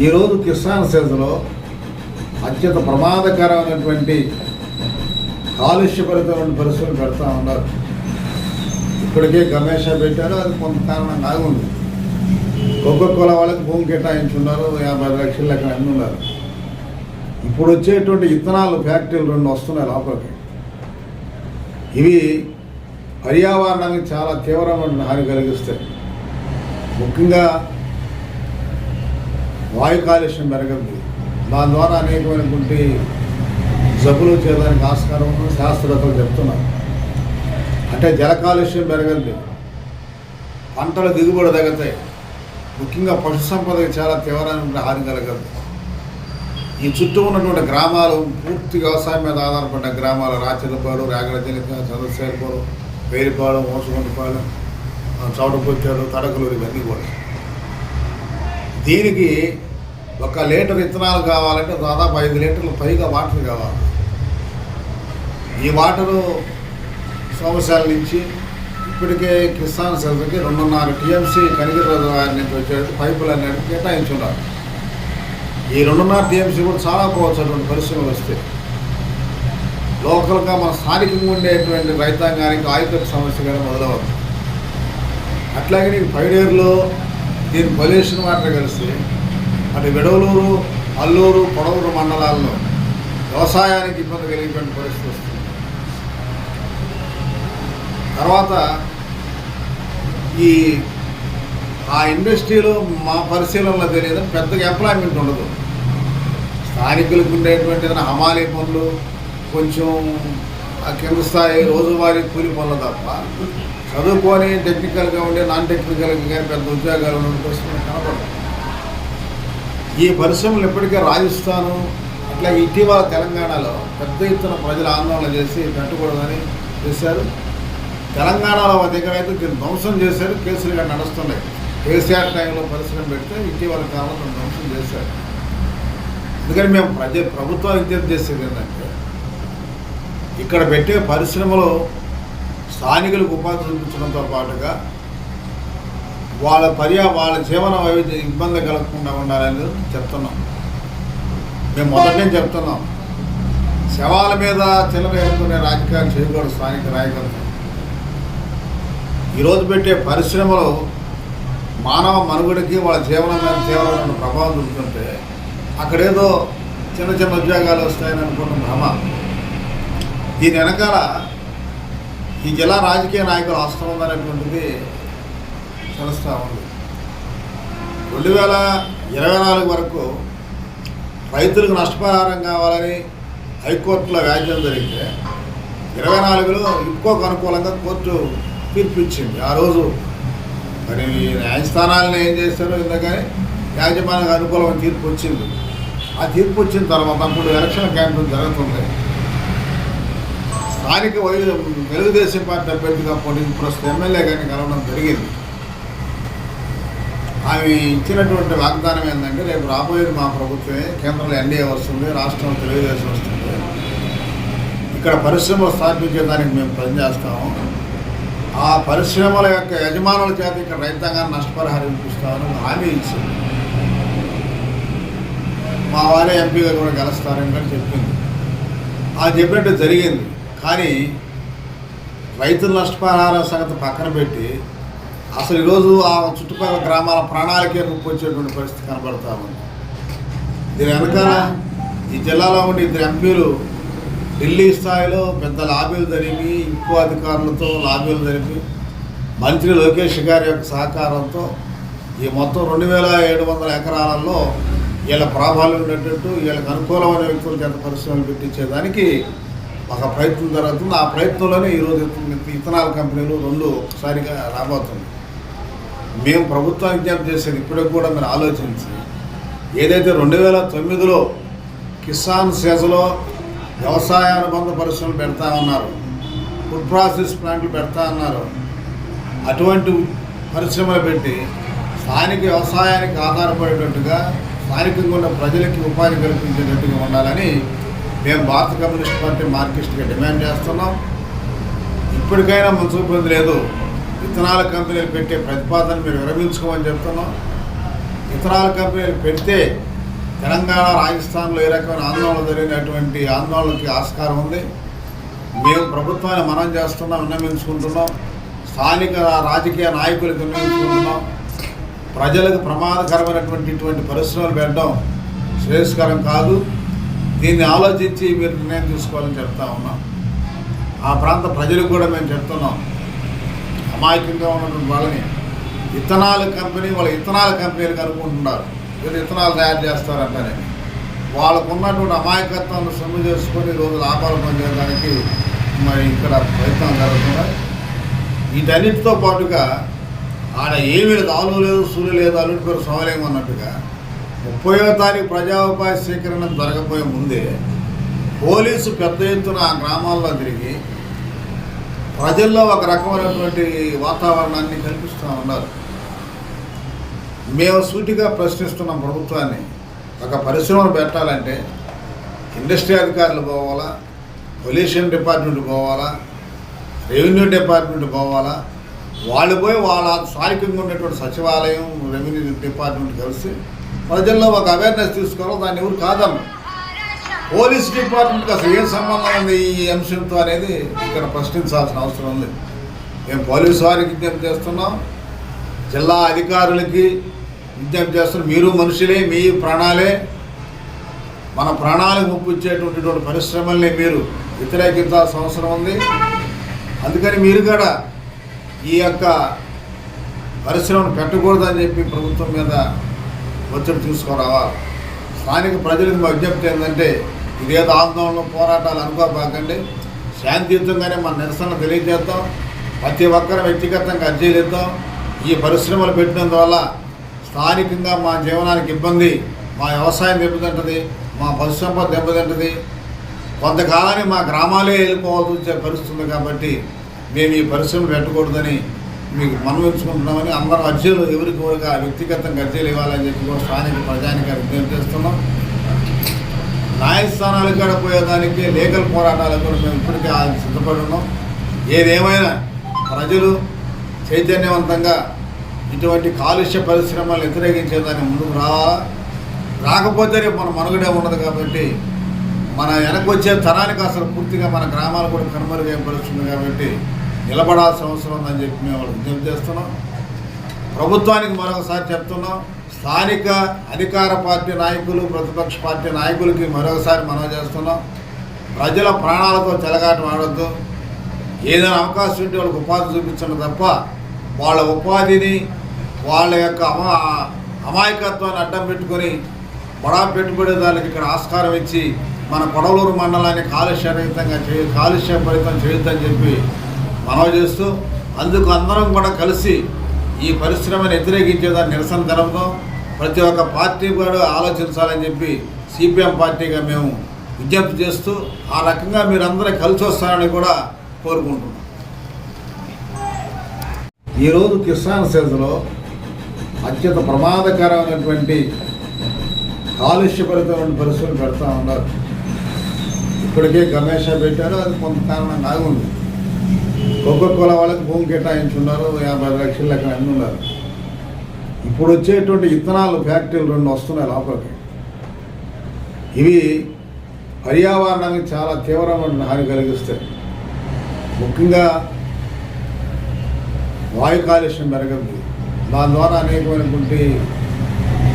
ఈరోజు కిసాన్ సెజ్లో అత్యంత ప్రమాదకరమైనటువంటి కాలుష్యభరితమైన పరిస్థితులు పెడతా ఉన్నారు. ఇప్పటికే గమేషా పెట్టారు, అది కొంత కారణంగా ఆగుంది. కోకోకోలా వాళ్ళకి భూమి కేటాయించున్నారు, 50 లక్షలు లెక్కన అన్నీ ఉన్నారు. ఇప్పుడు వచ్చేటువంటి ఇథనాల్ ఫ్యాక్టరీలు 2 వస్తున్నాయి లోపలికి. ఇవి పర్యావరణానికి చాలా తీవ్రమైన హాని కలిగిస్తాయి. ముఖ్యంగా వాయు కాలుష్యం పెరగదు. దాని ద్వారా అనేకమైనటువంటి జబ్బులు చేయడానికి ఆస్కారం శాస్త్రవేత్తలు చెప్తున్నారు. అంటే జల కాలుష్యం పెరగదు, పంటల దిగుబడి తగ్గుతాయి. ముఖ్యంగా పశు సంపదకి చాలా తీవ్రమైన హాని కలగదు. ఈ చుట్టూ ఉన్నటువంటి గ్రామాలు పూర్తి వ్యవసాయం మీద ఆధారపడ్డ గ్రామాలు, రాచలపాడు, రాగడజలిక, చంద్రశేఖరపాడు, వేరిపాడు, మోసగుంటపాడు, చౌటపొచ్చారు, తడకలూరు, ఇవన్నీ కూడా. దీనికి 1 లీటర్ ఇథనాల్ కావాలంటే దాదాపు 5 లీటర్ల పైగా వాటర్ కావాలి. ఈ వాటరు సోమశాల నుంచి ఇప్పటికే కిసాన్ సెజ్కి 2.5 టీఎంసీ కనిగిరి రిజర్వాయర్ నుంచి వచ్చే పైపులు అన్నిటికీ కేటాయించున్నారు. ఈ 2.5 టీఎంసీ కూడా చాలా పోవచ్చు. అటువంటి పరిశ్రమలు వస్తే లోకల్గా మన స్థానికంగా ఉండేటువంటి రైతాంగానికి ఆయకట్టు సమస్య కూడా మొదలవుతుంది. అట్లాగే నీకు పైడేరులో దీని పొల్యూషన్ వాటర్ కలిసి అటు విడవలూరు, అల్లూరు, పొడవూరు మండలాల్లో వ్యవసాయానికి ఇబ్బంది కలిగేటువంటి పరిస్థితి వస్తుంది. తర్వాత ఆ ఇండస్ట్రీలో మా పరిశీలనలో తెలియదు, పెద్దగా ఎంప్లాయ్మెంట్ ఉండదు. స్థానికులకు ఉండేటువంటి ఏదైనా హమాలీ పనులు, కొంచెం కింద స్థాయి రోజువారీ కూలి పనులు తప్ప చదువుకొని టెక్నికల్గా ఉండే నాన్ టెక్నికల్గా కానీ పెద్ద ఉద్యోగాలు ఉన్న పరిస్థితులు కనపడదు. ఈ పరిశ్రమలు ఇప్పటికే రాజస్థాను అట్లా ఇటీవల తెలంగాణలో పెద్ద ఎత్తున ప్రజలు ఆందోళన చేసి పెట్టకూడదని చేశారు. తెలంగాణలో ఒక దగ్గర అయితే దీన్ని ధ్వంసం చేశారు, కేసులు కానీ నడుస్తున్నాయి. కేసీఆర్ టైంలో పరిశ్రమ పెడితే ఇటీవల కాలంలో ధ్వంసం చేశారు. అందుకని మేము ప్రభుత్వానికి విజ్ఞప్తి చేసేది ఏంటంటే ఇక్కడ పెట్టే పరిశ్రమలో స్థానికులకు ఉపాధి చూపించడంతో పాటుగా వాళ్ళ జీవన వైవిధ్య ఇబ్బంది కలగకుండా ఉండాలని చెప్తున్నాం. మేము మొదటి నుంచి చెప్తున్నాం, శవాల మీద చిల్లర ఎదుర్కొనే రాజకీయాలు చేయకూడదు. స్థానిక నాయకులు ఈరోజు పెట్టే పరిశ్రమలో మానవ మనుగడకి వాళ్ళ జీవనం మీద తీవ్రమైన ప్రభావం చూపుతుంటే అక్కడేదో చిన్న చిన్న ఉద్యోగాలు వస్తాయని అనుకున్న భ్రమ. దీని వెనకాల ఈ జిల్లా రాజకీయ నాయకులు హస్తం ఉందనేటువంటిది తెలుస్తూ ఉంది. 2024 వరకు రైతులకు నష్టపరిహారం కావాలని హైకోర్టులో వ్యాజ్యం జరిగితే 24లో ఇఫ్కోకు అనుకూలంగా కోర్టు తీర్పు ఇచ్చింది. ఆ రోజు మరి న్యాయస్థానాలను ఏం చేస్తారో ఎందుకని యాజమాన్యానికి అనుకూలమైన తీర్పు వచ్చింది. ఆ తీర్పు వచ్చిన తర్వాత అప్పుడు ఎలక్షన్ క్యాంపెయిన్ జరుగుతుంది. స్థానిక తెలుగుదేశం పార్టీ అభ్యర్థిగా పోటీ ప్రస్తుతం ఎమ్మెల్యే గారిని కలవడం జరిగింది. ఆమె ఇచ్చినటువంటి వాగ్దానం ఏంటంటే రేపు రాబోయేది మా ప్రభుత్వమే, కేంద్రంలో ఎన్డీఏ వస్తుంది, రాష్ట్రంలో తెలుగుదేశం వస్తుంది, ఇక్కడ పరిశ్రమలు స్థాపించేదానికి మేము పనిచేస్తాము, ఆ పరిశ్రమల యొక్క యజమానుల చేత ఇక్కడ రైతాంగాన్ని నష్టపరిహారం ఇప్పిస్తామని హామీ ఇచ్చింది. మా వారే ఎంపీగా కూడా గెలుస్తారని కూడా చెప్పింది. అది చెప్పినట్టు జరిగింది. కానీ రైతుల నష్టపరిహారం సంగతి పక్కన పెట్టి అసలు ఈరోజు ఆ చుట్టుపక్కల గ్రామాల ప్రాణాలకే ముప్పు వచ్చేటువంటి పరిస్థితి కనబడతా ఉంది. దీని వెనకాల ఈ జిల్లాలో ఉండే 2 ఎంపీలు ఢిల్లీ స్థాయిలో పెద్ద లాబీలు జరిపి, ఇంకో అధికారులతో లాబీలు జరిపి, మంత్రి లోకేష్ గారి యొక్క సహకారంతో ఈ మొత్తం 2700 ఎకరాలలో వీళ్ళ ప్రాబల్యం ఉండేటట్టు వీళ్ళకి అనుకూలమైన వ్యక్తుల చేత పరిశ్రమలు పెట్టించేదానికి ఒక ప్రయత్నం జరుగుతుంది. ఆ ప్రయత్నంలోనే ఈరోజు ఇథనాల్ కంపెనీలు 2 ఒకసారిగా రాబోతుంది. మేము ప్రభుత్వానికి విజ్ఞప్తి చేసేది ఇప్పటికి కూడా మీరు ఆలోచించి ఏదైతే 2009లో కిసాన్ సెజ్లో వ్యవసాయ అనుబంధ పరిశ్రమలు పెడతా ఉన్నారు, ఫుడ్ ప్రాసెస్ ప్లాంట్లు పెడతా ఉన్నారు, అటువంటి పరిశ్రమలు పెట్టి స్థానిక వ్యవసాయానికి ఆధారపడేటట్టుగా స్థానికంగా ఉన్న ప్రజలకి ఉపాధి కల్పించేటట్టుగా ఉండాలని మేము భారత కమ్యూనిస్ట్ పార్టీ మార్క్సిస్ట్గా డిమాండ్ చేస్తున్నాం. ఇప్పటికైనా మనసు లేదు, ఇథనాల్ కంపెనీలు పెట్టే ప్రతిపాదన మీరు విరమించుకోమని చెప్తున్నాం. ఇథనాల్ కంపెనీలు పెడితే తెలంగాణ రాజస్థాన్లో ఏ రకమైన ఆందోళన జరిగినటువంటి ఆందోళనకి ఆస్కారం ఉంది. మేము ప్రభుత్వాన్ని మనం చేస్తున్నాం, విన్నవించుకుంటున్నాం. స్థానిక రాజకీయ నాయకులకు విన్నవించుకుంటున్నాం. ప్రజలకు ప్రమాదకరమైనటువంటి ఇటువంటి పరిశ్రమలు పెట్టడం శ్రేయస్కరం కాదు. దీన్ని ఆలోచించి మీరు నిర్ణయం తీసుకోవాలని చెప్తా ఉన్నాం. ఆ ప్రాంత ప్రజలకు కూడా మేము చెప్తున్నాం, అమాయకంగా ఉన్నటువంటి వాళ్ళని ఇథనాల్ కంపెనీ వాళ్ళ ఇథనాల్ కంపెనీలకు అనుకుంటున్నారు, వీళ్ళు ఇథనాల్ తయారు చేస్తారంటారని. వాళ్ళకు ఉన్నటువంటి అమాయకత్వాన్ని సొమ్ము చేసుకొని రోజు లాభాలు పొందేదానికి మరి ఇక్కడ ప్రయత్నం జరుగుతున్నాయి. వీటన్నిటితో పాటుగా ఆడ ఏమీ లేదు, ఆలు లేదు, సూర్యు లేదు, అల్లుడి పేరు సోమలేము అన్నట్టుగా 30వ తారీఖు ప్రజాపాయ స్వీకరణ జరగబోయే ముందే పోలీసు పెద్ద ఎత్తున ఆ గ్రామాల్లో తిరిగి ప్రజల్లో ఒక రకమైనటువంటి వాతావరణాన్ని కల్పిస్తూ ఉన్నారు. మేము సూటిగా ప్రశ్నిస్తున్నాం ప్రభుత్వాన్ని. ఒక పరిశ్రమను పెట్టాలంటే ఇండస్ట్రీ అధికారులు పోవాలా, పొల్యూషన్ డిపార్ట్మెంట్ పోవాలా, రెవెన్యూ డిపార్ట్మెంట్ పోవాలా. వాళ్ళు పోయి వాళ్ళ స్థానికంగా ఉన్నటువంటి సచివాలయం, రెవెన్యూ డిపార్ట్మెంట్ కలిసి ప్రజల్లో ఒక అవేర్నెస్ తీసుకోవాలి. దాన్ని ఎవరు కాదన్న. పోలీస్ డిపార్ట్మెంట్కి అసలు ఏం సంబంధం ఉంది ఈ అంశంతో అనేది ఇక్కడ ప్రశ్నించాల్సిన అవసరం ఉంది. మేము పోలీసు వారికి విజ్ఞప్తి చేస్తున్నాం, జిల్లా అధికారులకి విజ్ఞప్తి చేస్తున్నాం. మీరు మనుషులే, మీ ప్రాణాలే, మన ప్రాణాలకు ముప్పించేటువంటి పరిశ్రమల్ని మీరు వ్యతిరేకించాల్సిన అవసరం ఉంది. అందుకని మీరు కూడా ఈ యొక్క పరిశ్రమను పెట్టకూడదని చెప్పి ప్రభుత్వం మీద ఒత్తిడి తీసుకురావాలి. స్థానిక ప్రజలకు మా విజ్ఞప్తి ఏంటంటే, ఇదేదో ఆందోళన పోరాటాలు అనుకోబాకండి, శాంతియుతంగానే మన నిరసన తెలియజేద్దాం. ప్రతి ఒక్కరు వ్యక్తిగతంగా అర్జీలు ఇద్దాం. ఈ పరిశ్రమలు పెట్టినందువల్ల స్థానికంగా మా జీవనానికి ఇబ్బంది, మా వ్యవసాయం దెబ్బతింటుంది, మా పశు సంపద దెబ్బతింటుంది. కొంతకాలానికి మా గ్రామాలే వెళ్ళిపోవాల్సి వచ్చే పరిస్థితి ఉంది. కాబట్టి మేము ఈ పరిశ్రమలు పెట్టకూడదని మీకు మనవించుకుంటున్నామని అందరం అర్జీలు ఎవరికి కూడా వ్యక్తిగతంగా అర్జీలు ఇవ్వాలని చెప్పి కూడా స్థానిక ప్రజానికి విజ్ఞప్తి చేస్తున్నాం. న్యాయస్థానాలకు కూడా పోయేదానికి లీగల్ పోరాటాలకు కూడా మేము ఇప్పటికే సిద్ధపడి ఉన్నాం. ఏదేమైనా ప్రజలు చైతన్యవంతంగా ఇటువంటి కాలుష్య పరిశ్రమలు వ్యతిరేకించేదాన్ని ముందుకు రాకపోతే రేపు మన మనుగడే ఉండదు. కాబట్టి మన వెనక్కి వచ్చే తరానికి అసలు పూర్తిగా మన గ్రామాలు కూడా కనుమరుగైపరుస్తుంది. కాబట్టి నిలబడాల్సిన అవసరం ఉందని చెప్పి మేము వాళ్ళకి విజ్ఞప్తి చేస్తున్నాం. ప్రభుత్వానికి మరొకసారి చెప్తున్నాం, స్థానిక అధికార పార్టీ నాయకులు, ప్రతిపక్ష పార్టీ నాయకులకి మరొకసారి మనవి చేస్తున్నాం. ప్రజల ప్రాణాలతో చెలగాటం ఆడొద్దు. ఏదైనా అవకాశం ఉంటే వాళ్ళకి ఉపాధి చూపించండి తప్ప వాళ్ళ ఉపాధిని, వాళ్ళ యొక్క అమాయకత్వాన్ని అడ్డం పెట్టుకొని బడా పెట్టుబడిదారులకు ఇక్కడ ఆస్కారం ఇచ్చి మన కొడవలూరు మండలాన్ని కాలుష్యభరితం చేయొద్దని చెప్పి మనవి చేస్తూ, అందుకు అందరం కూడా కలిసి ఈ పరిశ్రమను వ్యతిరేకించేదాన్ని నిరసన జరుపుతాం. ప్రతి ఒక్క పార్టీ కూడా ఆలోచించాలని చెప్పి సిపిఎం పార్టీగా మేము విజ్ఞప్తి చేస్తూ, ఆ రకంగా మీరందరూ కలిసి వస్తారని కూడా కోరుకుంటున్నాం. ఈరోజు కిసాన్ సెజ్లో అత్యంత ప్రమాదకరమైనటువంటి కాలుష్యభరితమైన పరిస్థితులు పెడతా ఉన్నారు. ఇప్పటికే గమేషా పెట్టారు, అది కొంత కారణం ఆగుంది. కోకోకోలా వాళ్ళకి భూమి కేటాయించున్నారు, 50 లక్షల లెక్కన అన్నీ ఉన్నారు. ఇప్పుడు వచ్చేటువంటి ఇథనాల్ ఫ్యాక్టరీలు 2 వస్తున్నాయి లోపలికి. ఇవి పర్యావరణానికి చాలా తీవ్రమైన హాని కలిగిస్తాయి. ముఖ్యంగా వాయు కాలుష్యం పెరగదు. దాని ద్వారా అనేకమైనటువంటి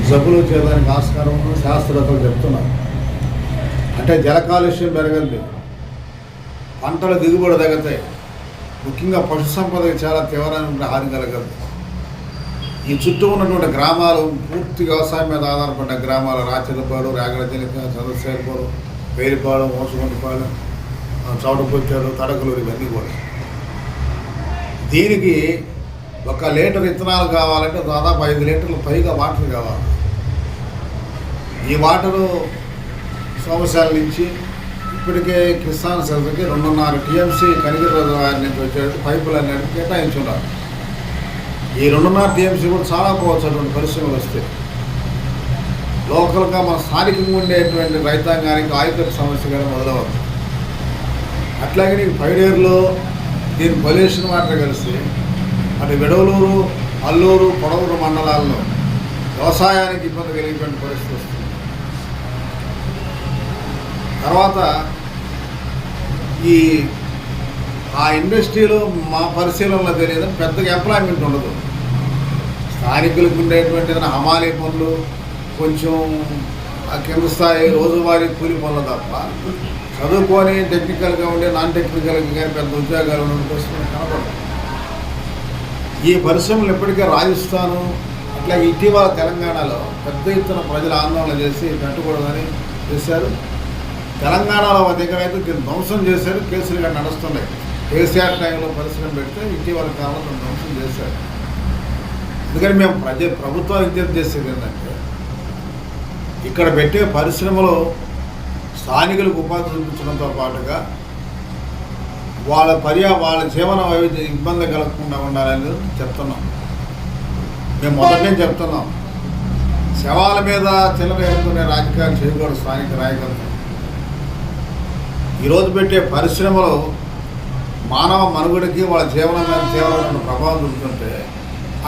జబ్బులు చేయడానికి ఆస్కారం శాస్త్రవేత్తలు చెప్తున్నారు. అంటే జల కాలుష్యం పెరగదు, పంటల దిగుబడి తగ్గుతాయి. ముఖ్యంగా పశు సంపదకి చాలా తీవ్రమైన హాని కలగదు. ఈ చుట్టూ ఉన్నటువంటి గ్రామాలు పూర్తి వ్యవసాయం మీద ఆధారపడ్డ గ్రామాలు, రాచలపాడు, రాగడజలిక, చంద్రశేఖరపాడు, పేరుపాడు, మోసగుంటపాడు, చౌటపుచ్చాడు, తడకలూరు, ఇవన్నీ కూడా. దీనికి 1 లీటర్ ఇథనాల్ కావాలంటే దాదాపు 5 లీటర్లు పైగా వాటర్ కావాలి. ఈ వాటరు సోమశాల నుంచి ఇప్పటికే కిసాన్ సెజ్కి 2.5 టీఎంసీ కనిగిరి రిజర్వాయర్ నుంచి వచ్చేటట్టు పైపులు అన్నీ కేటాయించున్నారు. ఈ 2.5 టీఎంసీ కూడా చాలా పోవచ్చు. అటువంటి పరిశ్రమలు వస్తే లోకల్గా మన స్థానికంగా ఉండేటువంటి రైతాంగానికి ఆయకట్టు సమస్య కూడా మొదలవుతుంది. అట్లాగే నీకు పైడేరులో దీని పొల్యూషన్ వాటర్ కలిసి అటు విడవలూరు, అల్లూరు, కొడవలూరు మండలాల్లో వ్యవసాయానికి ఇబ్బంది కలిగేటువంటి పరిస్థితి వస్తుంది. తర్వాత ఆ ఇండస్ట్రీలో మా పరిశీలనలో తెలియదు, పెద్దగా ఎంప్లాయ్మెంట్ ఉండదు. స్థానికులకు ఉండేటువంటి ఏదైనా హమాలీ పనులు, కొంచెం కింద స్థాయి రోజువారీ కూలి పనులు తప్ప చదువుకొని టెక్నికల్గా ఉండే నాన్ టెక్నికల్గా కానీ పెద్ద ఉద్యోగాలు ఉండే పరిస్థితులు కనపడదు. ఈ పరిశ్రమలు ఇప్పటికే రాజస్థాను అట్లా ఇటీవల తెలంగాణలో పెద్ద ఎత్తున ప్రజలు ఆందోళన చేసి పెట్టకూడదని చేశారు. తెలంగాణలో ఒక దగ్గర అయితే దీన్ని ధ్వంసం చేశారు, కేసులు కానీ నడుస్తున్నాయి. కేసీఆర్ టైంలో పరిశ్రమ పెడితే ఇటీవల కాలంలో ధ్వంసం చేశారు. అందుకని మేము ప్రభుత్వాన్ని విజ్ఞప్తి చేసేది ఏంటంటే, ఇక్కడ పెట్టే పరిశ్రమలో స్థానికులకు ఉపాధి చూపించడంతో పాటుగా వాళ్ళ జీవన వైవిధ్య ఇబ్బంది కలగకుండా ఉండాలని చెప్తున్నాం. మేము మొదటి చెప్తున్నాం, శవాల మీద చిల్లర ఎదుర్కొనే రాజకీయాలు చేయకూడదు. స్థానిక నాయకులు ఈరోజు పెట్టే పరిశ్రమలో మానవ మనుగడకి వాళ్ళ జీవనం మీద తీవ్రమైన ప్రభావం చూపుతుంటే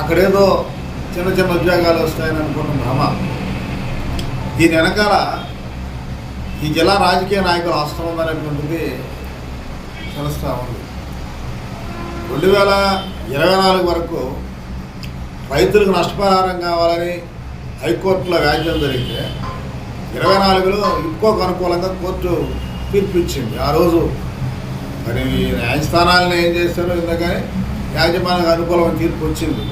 అక్కడేదో చిన్న చిన్న ఉద్యోగాలు వస్తాయని అనుకున్న భ్రమ. దీని వెనకాల ఈ జిల్లా రాజకీయ నాయకులు అవసరం ఉందనేటువంటిది తెలుస్తూ ఉంది. 2024 వరకు రైతులకు నష్టపరిహారం కావాలని హైకోర్టులో వ్యాజ్యం జరిగితే 24లో ఇఫ్కోకు అనుకూలంగా కోర్టు తీర్పు ఇచ్చింది. ఆ రోజు మరి న్యాయస్థానాలను ఏం చేస్తారో ఎందుకని యాజమాన్యానికి అనుకూలమైన తీర్పు వచ్చింది.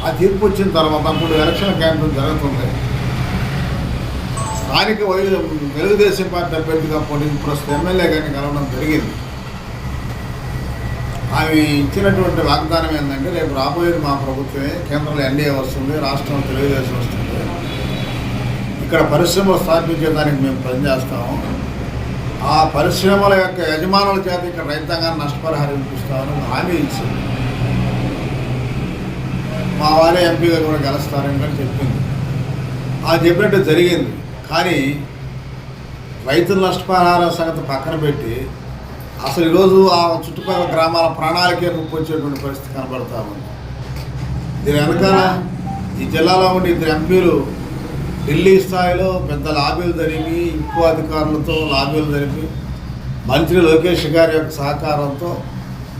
ఆ తీర్పు వచ్చిన తర్వాత అప్పుడు ఎలక్షన్ క్యాంపెయిన్ జరుగుతుంది. స్థానిక తెలుగుదేశం పార్టీ అభ్యర్థిగా ప్రస్తుత ఎమ్మెల్యే గారిని కలవడం జరిగింది. ఆమె ఇచ్చినటువంటి వాగ్దానం ఏంటంటే, రేపు రాబోయేది మా ప్రభుత్వమే, కేంద్రంలో ఎన్డీఏ వస్తుంది, రాష్ట్రంలో తెలుగుదేశం వస్తుంది, ఇక్కడ పరిశ్రమలు స్థాపించేదానికి మేము పనిచేస్తాము, ఆ పరిశ్రమల యొక్క యజమానుల చేత ఇక్కడ రైతాంగాన్ని నష్టపరిహారం ఇప్పిస్తామని హామీ ఇచ్చింది. మా వారే ఎంపీగా కూడా గెలుస్తారని చెప్పింది. ఆ చెప్పినట్టు జరిగింది. కానీ రైతుల నష్టపరిహారం సంగతి పక్కన పెట్టి అసలు ఈరోజు ఆ చుట్టుపక్కల గ్రామాల ప్రాణాలకే ముప్పు వచ్చేటువంటి పరిస్థితి కనబడతా ఉంది. దీని వెనకాల ఈ జిల్లాలో ఉండే 2 ఎంపీలు ఢిల్లీ స్థాయిలో పెద్ద లాబీలు జరిపి, ఎక్కువ అధికారులతో లాబీలు జరిపి, మంత్రి లోకేష్ గారి యొక్క సహకారంతో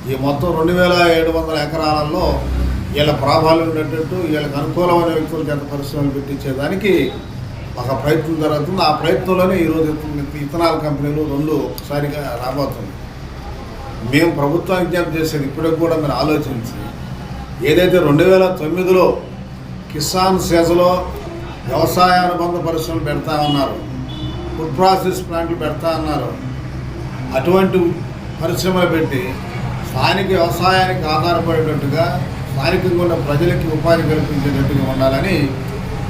ఈ మొత్తం 2700 ఎకరాలలో వీళ్ళ ప్రాభాలు ఉండేటట్టు వీళ్ళకి అనుకూలమైన వ్యక్తుల చేత పరిశ్రమలు పెట్టించేదానికి ఒక ప్రయత్నం జరుగుతుంది. ఆ ప్రయత్నంలోనే ఈరోజు ఇథనాల్ కంపెనీలు 2 ఒకసారిగా రాబోతుంది. మేము ప్రభుత్వానికి విజ్ఞప్తి చేసేది ఇప్పటికి కూడా మీరు ఆలోచించి, ఏదైతే 2009లో కిసాన్ సేజలో వ్యవసాయ అనుబంధ పరిశ్రమలు పెడతా ఉన్నారు, ఫుడ్ ప్రాసెస్ ప్లాంట్లు పెడతా ఉన్నారు, అటువంటి పరిశ్రమలు పెట్టి స్థానిక వ్యవసాయానికి ఆధారపడేటట్టుగా స్థానికంగా ఉన్న ప్రజలకి ఉపాధి కల్పించేటట్టుగా ఉండాలని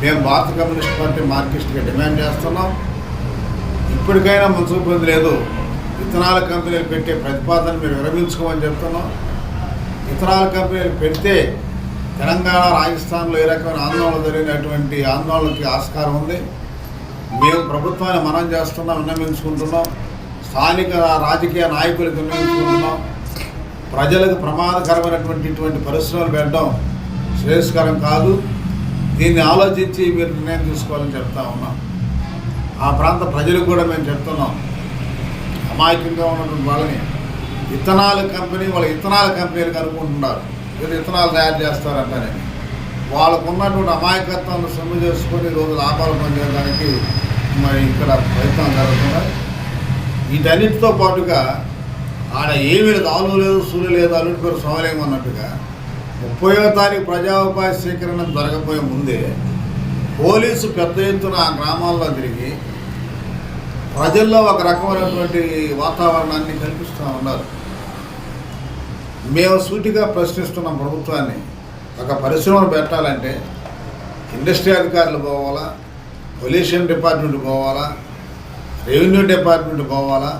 మేము భారత కమ్యూనిస్ట్ పార్టీ మార్క్సిస్ట్గా డిమాండ్ చేస్తున్నాం. ఇప్పటికైనా మనసు లేదు, ఇథనాల్ కంపెనీలు పెట్టే ప్రతిపాదన మీరు విరమించుకోమని చెప్తున్నాం. ఇథనాల్ కంపెనీలు పెడితే తెలంగాణ, రాజస్థాన్లో ఏ రకమైన ఆందోళన జరిగినటువంటి ఆందోళనకి ఆస్కారం ఉంది. మేము ప్రభుత్వాన్ని మనం చేస్తున్నాం, విన్నవించుకుంటున్నాం, స్థానిక రాజకీయ నాయకులకు విన్నవించుకుంటున్నాం. ప్రజలకు ప్రమాదకరమైనటువంటి ఇటువంటి పరిశ్రమలు పెట్టడం శ్రేయస్కరం కాదు. దీన్ని ఆలోచించి మీరు నిర్ణయం తీసుకోవాలని చెప్తా ఉన్నాం. ఆ ప్రాంత ప్రజలకు కూడా మేము చెప్తున్నాం, అమాయకంగా ఉన్నటువంటి వాళ్ళని ఇథనాల్ కంపెనీ వాళ్ళ ఇథనాల్ కంపెనీలకు అనుకుంటున్నారు, వీళ్ళు ఇథనాల్ తయారు చేస్తారంటనే. వాళ్ళకు ఉన్నటువంటి అమాయకత్వాన్ని సొమ్ము చేసుకొని రోజు లాభాలు పొందేదానికి మరి ఇక్కడ ప్రయత్నం జరుగుతున్నాయి. వీటన్నిటితో పాటుగా ఆడ ఏమీ లేదు, ఆలు లేదు, సూర్య లేదు, అల్లుడి పేరు సోమలింగం అన్నట్టుగా 30వ తారీఖు ప్రజా ఉపాధి స్వీకరణ జరగబోయే ముందే పోలీసు పెద్ద ఎత్తున ఆ గ్రామాల్లో తిరిగి ప్రజల్లో ఒక రకమైనటువంటి వాతావరణాన్ని కల్పిస్తూ ఉన్నారు. మేము సూటిగా ప్రశ్నిస్తున్నాం ప్రభుత్వాన్ని, ఒక పరిశ్రమను పెట్టాలంటే ఇండస్ట్రీ అధికారులు పోవాలా, పొల్యూషన్ డిపార్ట్మెంట్ పోవాలా, రెవెన్యూ డిపార్ట్మెంట్ పోవాలా,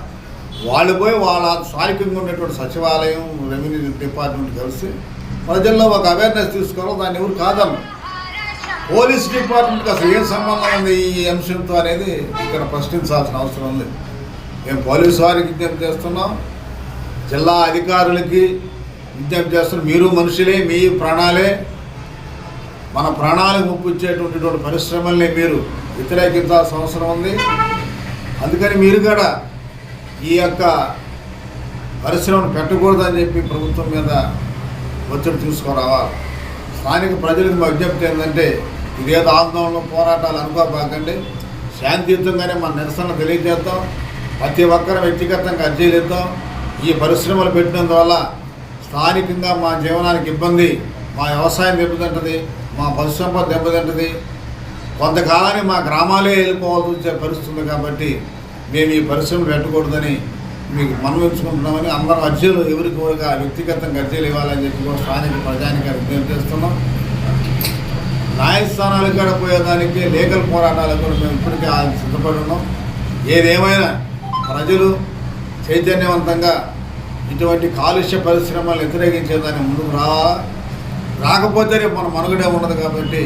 వాళ్ళు పోయి వాళ్ళ స్థానికంగా ఉన్నటువంటి సచివాలయం, రెవెన్యూ డిపార్ట్మెంట్ కలిసి ప్రజల్లో ఒక అవేర్నెస్ తీసుకోవాలి. దాన్ని ఎవరు కాదన్న పోలీస్ డిపార్ట్మెంట్కి అసలు ఏం సంబంధం ఉంది ఈ అంశంతో అనేది ఇక్కడ ప్రశ్నించాల్సిన అవసరం ఉంది. మేము పోలీసు వారికి విజ్ఞప్తి చేస్తున్నాం, జిల్లా అధికారులకి విజ్ఞప్తి చేస్తున్నాం, మీరు మనుషులే, మీ ప్రాణాలే, మన ప్రాణాలకు ముప్పు ఇచ్చేటువంటి పరిశ్రమల్ని మీరు వ్యతిరేకించాల్సిన అవసరం ఉంది. అందుకని మీరు కూడా ఈ యొక్క పరిశ్రమను పెట్టకూడదని చెప్పి ప్రభుత్వం మీద ఒత్తిడి తీసుకురావాలి. స్థానిక ప్రజలకు మా విజ్ఞప్తి ఏంటంటే, ఇదేదో ఆందోళన పోరాటాలు అనుకోబాకండి, శాంతియుతంగానే మన నిరసన తెలియజేద్దాం. ప్రతి ఒక్కరు వ్యక్తిగతంగా అర్జీలు ఇద్దాం. ఈ పరిశ్రమలు పెట్టినందువల్ల స్థానికంగా మా జీవనానికి ఇబ్బంది, మా వ్యవసాయం దెబ్బతింటుంది, మా పశు సంపద దెబ్బతింటుంది, కొంతకాలానికి మా గ్రామాలే వెళ్ళిపోవాల్సి వచ్చే పరిస్థితి ఉంది. కాబట్టి మేము ఈ పరిశ్రమలు పెట్టకూడదని మీకు మనవించుకుంటున్నామని అందరం అర్జీలు ఎవరికి ఎవరిగా వ్యక్తిగతంగా అర్జీలు ఇవ్వాలని చెప్పి కూడా స్థానిక ప్రజానికి విజ్ఞప్తి చేస్తున్నాం. న్యాయస్థానాలకు కూడా పోయేదానికి లీగల్ పోరాటాలకు కూడా మేము ఇప్పటికే సిద్ధపడి ఉన్నాం. ఏదేమైనా ప్రజలు చైతన్యవంతంగా ఇటువంటి కాలుష్య పరిశ్రమలు వ్యతిరేకించేదాన్ని ముందుకు రావాలా. రాకపోతే రేపు మన మనుగడే ఉండదు. కాబట్టి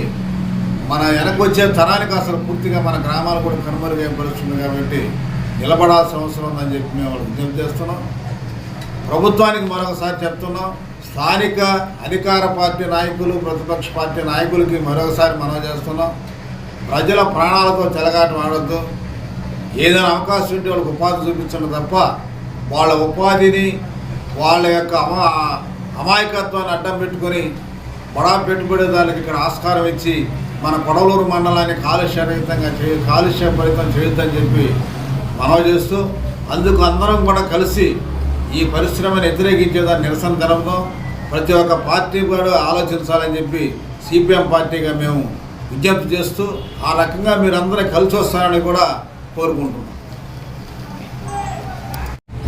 మన వెనక్కి వచ్చే తరానికి అసలు పూర్తిగా మన గ్రామాలు కూడా కనుమరుగైపరుస్తుంది. కాబట్టి నిలబడాల్సిన అవసరం ఉందని చెప్పి మేము విజ్ఞప్తి చేస్తున్నాం. ప్రభుత్వానికి మరొకసారి చెప్తున్నాం, స్థానిక అధికార పార్టీ నాయకులు, ప్రతిపక్ష పార్టీ నాయకులకి మరొకసారి మనవి చేస్తున్నాం, ప్రజల ప్రాణాలతో చెలగాటం ఆడొద్దు. ఏదైనా అవకాశం ఉంటే వాళ్ళకి ఉపాధి చూపించడం తప్ప వాళ్ళ ఉపాధిని వాళ్ళ యొక్క అమాయకత్వాన్ని అడ్డం పెట్టుకొని బడా పెట్టుబడిదారులకు ఇక్కడ ఆస్కారం ఇచ్చి మన కొడవలూరు మండలాన్ని కాలుష్యభరితం చేయొద్దని చెప్పి మనవి చేస్తూ, అందుకు అందరం కూడా కలిసి ఈ పరిశ్రమను వ్యతిరేకించేదాన్ని నిరసన జరపడం ప్రతి ఒక్క పార్టీ కూడా ఆలోచించాలని చెప్పి సిపిఎం పార్టీగా మేము విజ్ఞప్తి చేస్తూ, ఆ రకంగా మీరందరూ కలిసి వస్తారని కూడా కోరుకుంటున్నాం.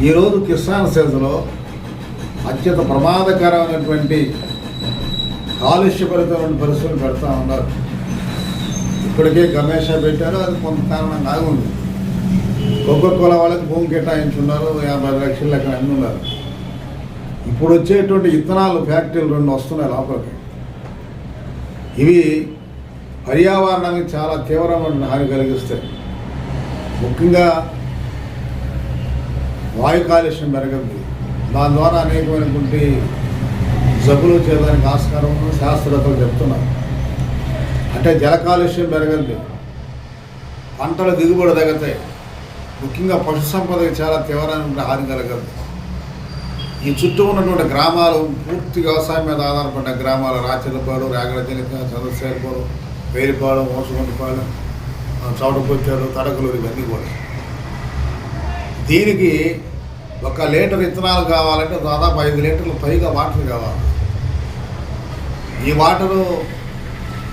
ఈరోజు కిసాన్ సెజ్లో అత్యంత ప్రమాదకరమైనటువంటి కాలుష్యభరితమైన పరిస్థితులు పెడతా ఉన్నారు. ఇప్పటికే గమేషా పెట్టారు, అది కొంత కారణంగా ఆగుంది. కోకోకోలా వాళ్ళకి భూమి కేటాయించున్నారు, 50 లక్షల లెక్కన అన్నీ ఉన్నారు. ఇప్పుడు వచ్చేటువంటి ఇథనాల్ ఫ్యాక్టరీలు 2 వస్తున్నాయి లోపలికి. ఇవి పర్యావరణానికి చాలా తీవ్రమైన హాని కలిగిస్తాయి. ముఖ్యంగా వాయు కాలుష్యం పెరగదు. దాని ద్వారా అనేకమైనటువంటి జబ్బులు చేయడానికి ఆస్కారం శాస్త్రవేత్తలు చెప్తున్నారు. అంటే జల కాలుష్యం పెరగదు, పంటల దిగుబడి తగ్గుతాయి, ముఖ్యంగా పశు సంపదకి చాలా తీవ్రమైన హాని కలగదు. ఈ చుట్టూ ఉన్నటువంటి గ్రామాలు పూర్తి వ్యవసాయం మీద ఆధారపడ్డ గ్రామాలు, రాచలపాడు, రాగడజలిక, చంద్రశేఖరపాడు, వేలిపాడు, మోసగుంటపాడు, చౌడపొచ్చాడు, తడకలూరు, ఇవన్నీ కూడా. దీనికి 1 లీటర్ ఇథనాల్ కావాలంటే దాదాపు 5 లీటర్లు పైగా వాటర్ కావాలి. ఈ వాటరు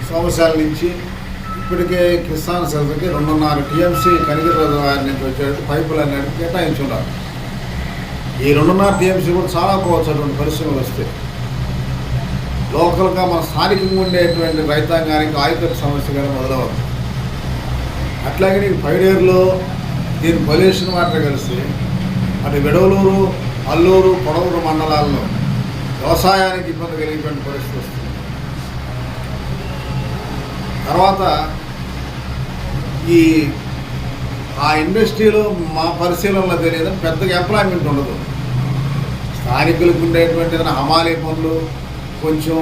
సోమశాల నుంచి ఇప్పటికే కిసాన్ సెజ్కి 2.5 టీఎంసీ కనిగిరి రిజర్వాయర్ నుంచి వచ్చేటట్టు పైపులు అనేది కేటాయించున్నారు. ఈ 2.5 టీఎంసీ కూడా చాలా పోవచ్చు అటువంటి పరిశ్రమలు వస్తే. లోకల్గా మన స్థానికంగా ఉండేటువంటి రైతాంగానికి ఆయకట్టు సమస్య కూడా మొదలవుతుంది. అట్లాగే నీకు పైడేరులో దీని పొల్యూషన్ వాటర్ కలిసి అటు విడవలూరు, అల్లూరు, కొడవలూరు మండలాల్లో వ్యవసాయానికి ఇబ్బంది కలిగేటువంటి పరిస్థితి వస్తుంది. తర్వాత ఆ ఇండస్ట్రీలో మా పరిశీలనలో తెలియదు, పెద్దగా ఎంప్లాయ్మెంట్ ఉండదు. స్థానికులకు ఉండేటువంటి ఏదైనా హమాలీ పనులు, కొంచెం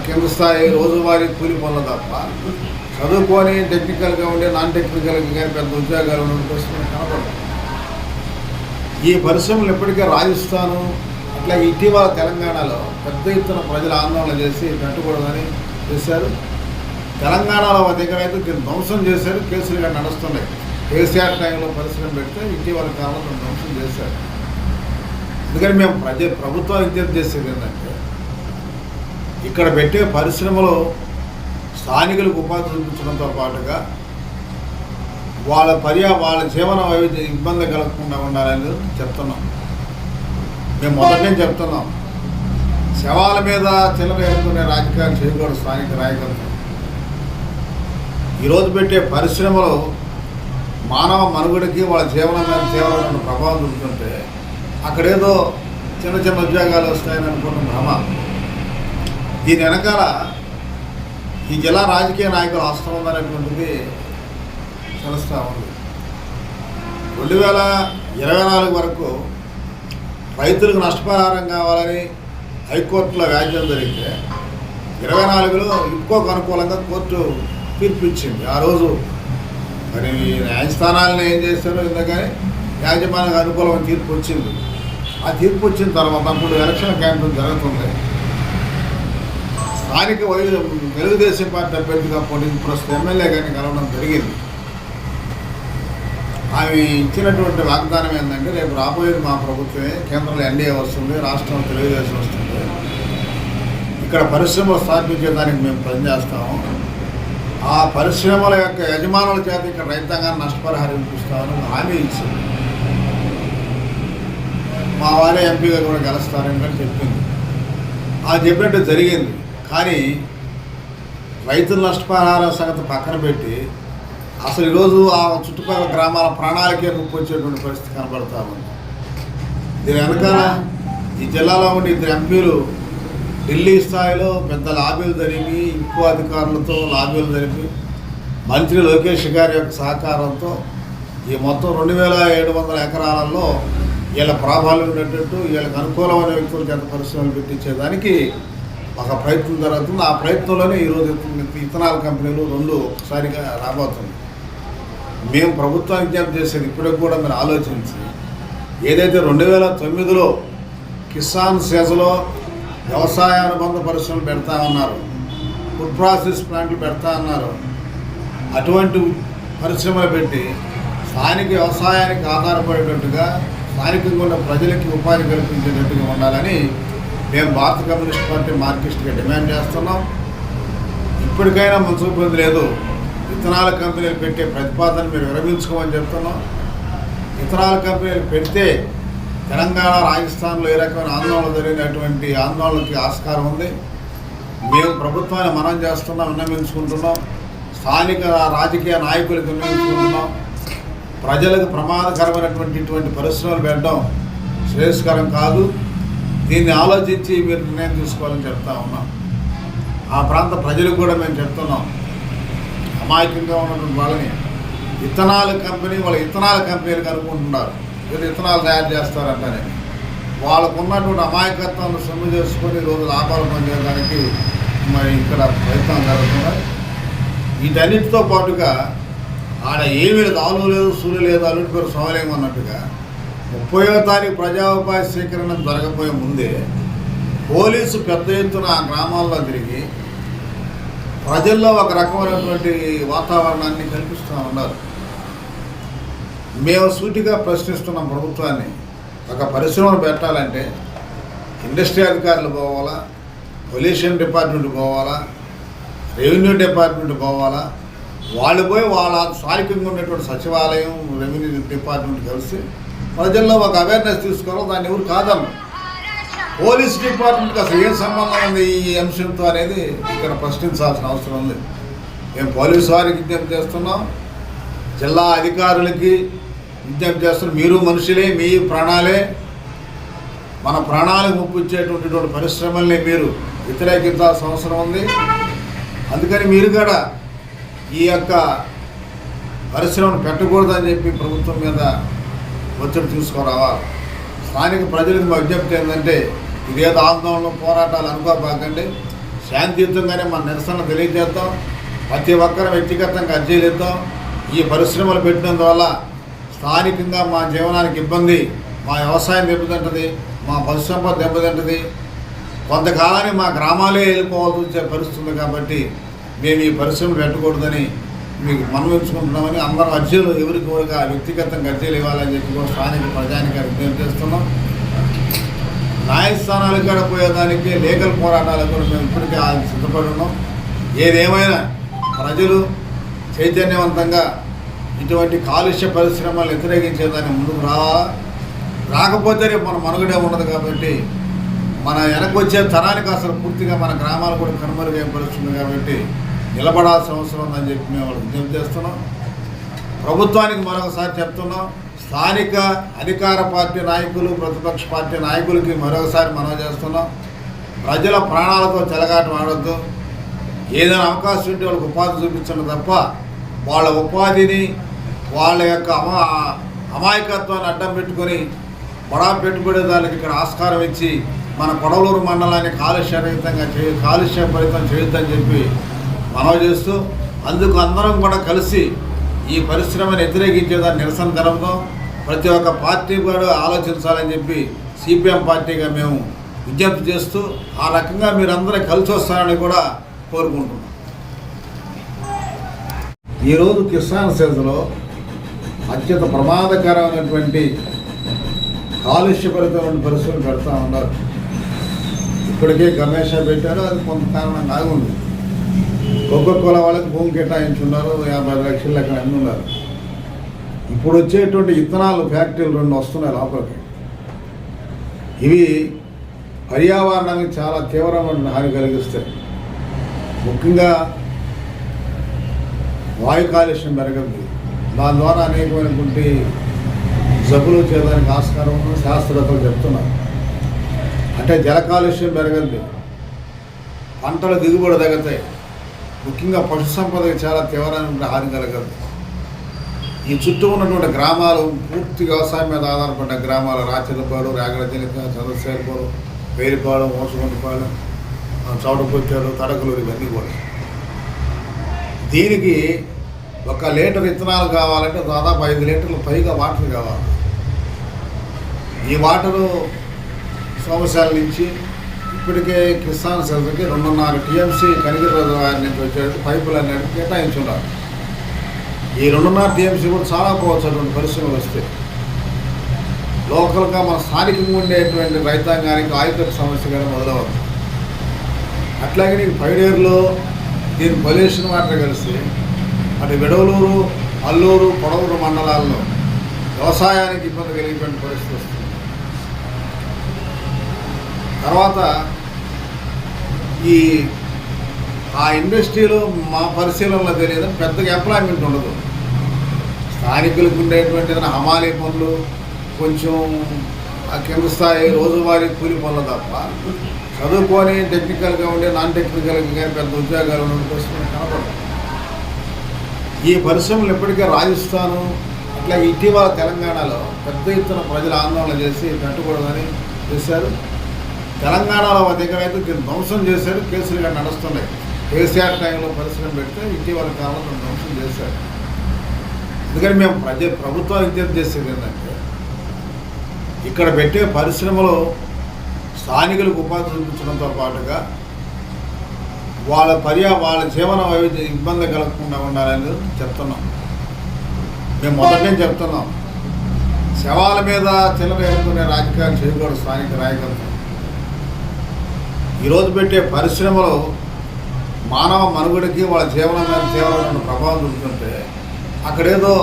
కింద స్థాయి రోజువారీ కూలి పనులు తప్ప చదువుకొని టెక్నికల్గా ఉండే నాన్ టెక్నికల్గా కానీ పెద్ద ఉద్యోగాలు ఉండే పరిస్థితులు కనపడదు. ఈ పరిశ్రమలు ఇప్పటికే రాజస్థాను అట్లాగే ఇటీవల తెలంగాణలో పెద్ద ఎత్తున ప్రజలు ఆందోళన చేసి పెట్టకూడదని చేశారు. తెలంగాణలో ఒక దగ్గర అయితే దీన్ని ధ్వంసం చేశారు, కేసులు కానీ నడుస్తున్నాయి. కేసీఆర్ టైంలో పరిశ్రమ పెడితే ఇటీవల కాలంలో ధ్వంసం చేశారు. అందుకని మేము ప్రభుత్వాన్ని విజ్ఞప్తి చేసేది ఏంటంటే, ఇక్కడ పెట్టే పరిశ్రమలో స్థానికులకు ఉపాధి చూపించడంతో పాటుగా వాళ్ళ జీవన వైవిధ్య ఇబ్బంది కలగకుండా ఉండాలని చెప్తున్నాం. మేము మొదటే చెప్తున్నాం, శవాల మీద చిల్లరేరుకునే రాజకీయాలు చేయకూడదు స్థానిక నాయకులు. ఈరోజు పెట్టే పరిశ్రమలు మానవ మనుగడకి వాళ్ళ జీవనం మీద తీవ్రమైన ప్రభావం చూపుతుంటే అక్కడేదో చిన్న చిన్న ఉద్యోగాలు వస్తాయని అనుకున్న భ్రమ. దీని వెనకాల ఈ జిల్లా రాజకీయ నాయకులు హస్తం ఉందనేటువంటిది తెలుస్తూ ఉంది. 2024 వరకు రైతులకు నష్టపరిహారం కావాలని హైకోర్టులో వ్యాజ్యం జరిగితే 24లో ఇఫ్కోకు అనుకూలంగా కోర్టు తీర్పు ఇచ్చింది. ఆ రోజు మరి న్యాయస్థానాలను ఏం చేస్తారో ఎందుకని యాజమాన్యానికి అనుకూలమైన తీర్పు వచ్చింది. ఆ తీర్పు వచ్చిన తర్వాత అప్పుడు ఎలక్షన్ క్యాంపెయిన్ జరుగుతుంది. స్థానిక తెలుగుదేశం పార్టీ అభ్యర్థిగా పోటీ ప్రస్తుతం ఎమ్మెల్యే గారిని కలవడం జరిగింది. ఆమె ఇచ్చినటువంటి వాగ్దానం ఏంటంటే రేపు రాబోయేది మా ప్రభుత్వమే, కేంద్రంలో ఎన్డీఏ వస్తుంది, రాష్ట్రంలో తెలుగుదేశం వస్తుంది, ఇక్కడ పరిశ్రమలు స్థాపించేదానికి మేము పనిచేస్తాము, ఆ పరిశ్రమల యొక్క యజమానుల చేత ఇక్కడ రైతాంగాన్ని నష్టపరిహారం ఇప్పిస్తామని హామీ ఇచ్చింది. మా వారే ఎంపీగా కూడా గెలుస్తారని కూడా చెప్పింది. ఆ చెప్పినట్టు జరిగింది. కానీ రైతుల నష్టపరిహారం సంగతి పక్కన పెట్టి అసలు ఈరోజు ఆ చుట్టుపక్కల గ్రామాల ప్రాణాలకే ముప్పు వచ్చేటువంటి పరిస్థితి కనబడతా ఉంది. దీని వెనకాల ఈ జిల్లాలో ఉండే 2 ఎంపీలు ఢిల్లీ స్థాయిలో పెద్ద లాబీలు జరిపి, ఎక్కువ అధికారులతో లాబీలు జరిపి, మంత్రి లోకేష్ గారి యొక్క సహకారంతో ఈ మొత్తం 2700 ఎకరాలలో వీళ్ళ ప్రాబల్యం ఉండేటట్టు వీళ్ళకి అనుకూలమైన వ్యక్తుల చేత పరిశ్రమలు పెట్టించేదానికి ఒక ప్రయత్నం జరుగుతుంది. ఆ ప్రయత్నంలోనే ఈరోజు ఇథనాల్ కంపెనీలు 2 ఒకసారిగా రాబోతుంది. మేము ప్రభుత్వానికి విజ్ఞప్తి చేసేది ఇప్పటికి కూడా మీరు ఆలోచించి, ఏదైతే 2009లో కిసాన్ సేజలో వ్యవసాయ అనుబంధ పరిశ్రమలు పెడతా ఉన్నారు, ఫుడ్ ప్రాసెస్ ప్లాంట్లు పెడతా ఉన్నారు, అటువంటి పరిశ్రమలు పెట్టి స్థానిక వ్యవసాయానికి ఆధారపడేటట్టుగా స్థానికంగా ఉన్న ప్రజలకి ఉపాధి కల్పించేటట్టుగా ఉండాలని మేము భారత కమ్యూనిస్ట్ పార్టీ మార్క్సిస్ట్గా డిమాండ్ చేస్తున్నాం. ఇప్పటికైనా మనసు లేదు, ఇథనాల్ కంపెనీలు పెట్టే ప్రతిపాదన మీరు విరమించుకోమని చెప్తున్నాం. ఇథనాల్ కంపెనీలు పెడితే తెలంగాణ, రాజస్థాన్లో ఏ రకమైన ఆందోళన జరిగినటువంటి ఆందోళనకి ఆస్కారం ఉంది. మేము ప్రభుత్వాన్ని మనం చేస్తున్నాం, విన్నవించుకుంటున్నాం, స్థానిక రాజకీయ నాయకులకు విన్నవించుకుంటున్నాం. ప్రజలకు ప్రమాదకరమైనటువంటి ఇటువంటి పరిశ్రమలు పెట్టడం శ్రేయస్కరం కాదు. దీన్ని ఆలోచించి మీరు నిర్ణయం తీసుకోవాలని చెప్తా ఉన్నాం. ఆ ప్రాంత ప్రజలకు కూడా మేము చెప్తున్నాం, అమాయకంగా ఉన్నటువంటి వాళ్ళని ఇథనాల్ కంపెనీ వాళ్ళ ఇథనాల్ కంపెనీలకు అనుకుంటున్నారు, ఏదో ఇథనాల్ తయారు చేస్తారంటనే. వాళ్ళకు ఉన్నటువంటి అమాయకత్వాన్ని సొమ్ము చేసుకొని రోజు లాభాలు పొందేదానికి మరి ఇక్కడ ప్రయత్నం జరుగుతున్నాయి. వీటన్నిటితో పాటుగా ఆడ ఏమీ లేదు, ఆలు లేదు, సూర్య లేదు, అల్లుడి పేరు సోమలింగం అన్నట్టుగా 30వ తారీఖు ప్రజా ఉపాధి స్వీకరణ జరగబోయే ముందే పోలీసు పెద్ద ఎత్తున ఆ గ్రామాల్లో తిరిగి ప్రజల్లో ఒక రకమైనటువంటి వాతావరణాన్ని కల్పిస్తూ ఉన్నారు. మేము సూటిగా ప్రశ్నిస్తున్నాం ప్రభుత్వాన్ని, ఒక పరిశ్రమను పెట్టాలంటే ఇండస్ట్రీ అధికారులు పోవాలా, పొల్యూషన్ డిపార్ట్మెంట్ పోవాలా, రెవెన్యూ డిపార్ట్మెంట్ పోవాలా, వాళ్ళు పోయి వాళ్ళ స్థానికంగా ఉన్నటువంటి సచివాలయం, రెవెన్యూ డిపార్ట్మెంట్ కలిసి ప్రజల్లో ఒక అవేర్నెస్ తీసుకోవాలి. దాన్ని ఎవరు కాదన్న పోలీస్ డిపార్ట్మెంట్కి అసలు ఏం సంబంధం ఉంది ఈ అంశంతో అనేది ఇక్కడ ప్రశ్నించాల్సిన అవసరం ఉంది. మేము పోలీసు వారికి విజ్ఞప్తి చేస్తున్నాం, జిల్లా అధికారులకి విజ్ఞప్తి చేస్తున్నాం. మీరు మనుషులే, మీ ప్రాణాలే, మన ప్రాణాలకు ముప్పు ఇచ్చేటువంటి పరిశ్రమల్ని మీరు వ్యతిరేకించాల్సిన అవసరం ఉంది. అందుకని మీరు కూడా ఈ యొక్క పరిశ్రమను పెట్టకూడదని చెప్పి ప్రభుత్వం మీద ఒత్తిడి తీసుకురావాలి. స్థానిక ప్రజలకు మా విజ్ఞప్తి ఏంటంటే, ఇదేదో ఆందోళన పోరాటాలు అనుకోబాకండి, శాంతియుతంగానే మన నిరసన తెలియజేద్దాం. ప్రతి ఒక్కరు వ్యక్తిగతంగా అర్జీలు ఇద్దాం. ఈ పరిశ్రమలు పెట్టినందువల్ల స్థానికంగా మా జీవనానికి ఇబ్బంది, మా వ్యవసాయం దెబ్బతింటుంది, మా పశు సంపద దెబ్బతింటుంది, కొంతకాలానికి మా గ్రామాలే వెళ్ళిపోవాల్సి వచ్చే పరిస్థితి ఉంది. కాబట్టి మేము ఈ పరిశ్రమలు పెట్టకూడదని మీకు మనవించుకుంటున్నామని అందరూ అర్జీలు ఎవరికి ఎవరిగా వ్యక్తిగతంగా అర్జీలు ఇవ్వాలని చెప్పి కూడా స్థానిక ప్రజానికి విజ్ఞప్తి చేస్తున్నాం. న్యాయస్థానాలకు కూడా పోయేదానికి లీగల్ పోరాటాలకు కూడా మేము ఇప్పటికే సిద్ధపడి ఉన్నాం. ఏదేమైనా ప్రజలు చైతన్యవంతంగా ఇటువంటి కాలుష్య పరిశ్రమలు వ్యతిరేకించేదాన్ని ముందుకు రావాలా. రాకపోతే రేపు మన మనుగడే ఉండదు. కాబట్టి మన వెనక్కి వచ్చే తరానికి అసలు పూర్తిగా మన గ్రామాలు కూడా కనుమరుగైపరుస్తుంది. కాబట్టి నిలబడాల్సిన అవసరం ఉందని చెప్పి మేము విజ్ఞప్తి చేస్తున్నాం. ప్రభుత్వానికి మరొకసారి చెప్తున్నాం, స్థానిక అధికార పార్టీ నాయకులు, ప్రతిపక్ష పార్టీ నాయకులకి మరొకసారి మనం చేస్తున్నాం, ప్రజల ప్రాణాలతో చెలగాటం ఆడొద్దు. ఏదైనా అవకాశం ఉంటే వాళ్ళకి ఉపాధి చూపించండి తప్ప వాళ్ళ ఉపాధిని, వాళ్ళ యొక్క అమాయకత్వాన్ని అడ్డం పెట్టుకొని బడా పెట్టుబడిదారులకు ఇక్కడ ఆస్కారం ఇచ్చి మన కొడవలూరు మండలాన్ని కాలుష్యభరితం చేయొద్దని చెప్పి మనవి చేస్తూ, అందుకు అందరం కూడా కలిసి ఈ పరిశ్రమను వ్యతిరేకించేదాన్ని నిరసన జరపడం ప్రతి ఒక్క పార్టీ కూడా ఆలోచించాలని చెప్పి సిపిఎం పార్టీగా మేము విజ్ఞప్తి చేస్తూ, ఆ రకంగా మీరందరూ కలిసి వస్తారని కూడా కోరుకుంటున్నాం. ఈరోజు కిసాన్ సెజ్లో అత్యంత ప్రమాదకరమైనటువంటి కాలుష్యభరితమైన పరిస్థితులు పెడతా ఉన్నారు. ఇప్పటికే గణేష పెట్టారు, అది కొంత కారణంగా ఆగుంది. కోకోకోలా వాళ్ళకి భూమి కేటాయించున్నారు, 50 లక్షలు అక్కడ అన్నీ ఉన్నారు. ఇప్పుడు వచ్చేటువంటి ఇథనాల్ ఫ్యాక్టరీలు 2 వస్తున్నాయి లోపలికి. ఇవి పర్యావరణానికి చాలా తీవ్రమైన హాని కలిగిస్తాయి. ముఖ్యంగా వాయు కాలుష్యం పెరగదు. దాని ద్వారా అనేకమైనటువంటి జబ్బులు చేయడానికి ఆస్కారం శాస్త్రవేత్తలు చెప్తున్నారు. అంటే జల కాలుష్యం పెరగదు, పంటల దిగుబడి తగ్గుతాయి, ముఖ్యంగా పశు సంపదకి చాలా తీవ్రమైన హాని కలగదు. ఈ చుట్టూ ఉన్నటువంటి గ్రామాలు పూర్తి వ్యవసాయం మీద ఆధారపడ్డ గ్రామాలు, రాచలపాడు, రాగడజలిక, చంద్రశేఖరపాడు, వేలిపాడు, మోసగుంటపాడు, చౌడపుచ్చాడు, తడకలూరు, ఇవన్నీ కూడా. దీనికి 1 లీటర్ విత్తనాలు కావాలంటే దాదాపు 5 లీటర్లు పైగా వాటర్ కావాలి. ఈ వాటరు సోమశాల నుంచి ఇప్పటికే కిసాన్ సెజ్కి 2.5 టీఎంసీ కనిగిరి రిజర్వాయర్ నుంచి వచ్చేటట్టు పైపులు అనేది కేటాయించున్నారు. ఈ 2.5 టీఎంసీ కూడా చాలా పోవచ్చు అటువంటి పరిశ్రమలు వస్తే. లోకల్గా మన స్థానికంగా ఉండేటువంటి రైతాంగానికి ఆయుధ సమస్య కానీ మొదలవుతుంది. అట్లాగే నీకు పైడేరులో దీని పొల్యూషన్ వాటర్ కలిసి అటు విడవలూరు, అల్లూరు, కొడవలూరు మండలాల్లో వ్యవసాయానికి ఇబ్బంది కలిగేటువంటి పరిస్థితి వస్తుంది. తర్వాత ఆ ఇండస్ట్రీలో మా పరిశీలనలో తెలియదు, పెద్దగా ఎంప్లాయ్మెంట్ ఉండదు. స్థానికులకు ఉండేటువంటి హమాలీ పనులు, కొంచెం ఆ కింద స్థాయి రోజువారీ కూలి పనులు తప్ప చదువుకొని టెక్నికల్గా ఉండే నాన్ టెక్నికల్గా కానీ పెద్ద ఉద్యోగాలు ఉన్న పరిస్థితులు కనపడదు. ఈ పరిశ్రమలు ఇప్పటికే రాజస్థాను, అట్లా ఇటీవల తెలంగాణలో పెద్ద ఎత్తున ప్రజలు ఆందోళన చేసి పెట్టకూడదని చేశారు. తెలంగాణలో ఒక దగ్గర అయితే దీన్ని ధ్వంసం చేశారు, కేసులు కానీ నడుస్తున్నాయి. కేసీఆర్ టైంలో పరిశ్రమ పెడితే ఇటీవల కాలంలో ధ్వంసం చేశారు. అందుకని మేము ప్రభుత్వం విజ్ఞప్తి చేసేది ఏంటంటే, ఇక్కడ పెట్టే పరిశ్రమలో స్థానికులకు ఉపాధి చూపించడంతో పాటుగా వాళ్ళ జీవన వైవిధ్య ఇబ్బంది కలగకుండా ఉండాలని చెప్తున్నాం. మేము మొదటే చెప్తున్నాం, శవాల మీద చిల్లరేసుకునే రాజకీయాలు చేయకూడదు స్థానిక నాయకత్వం. ఈరోజు పెట్టే పరిశ్రమలో మానవ మనుగడకి వాళ్ళ జీవనం మీద తీవ్రమైన ప్రభావం చూపుతుంటే అక్కడేదో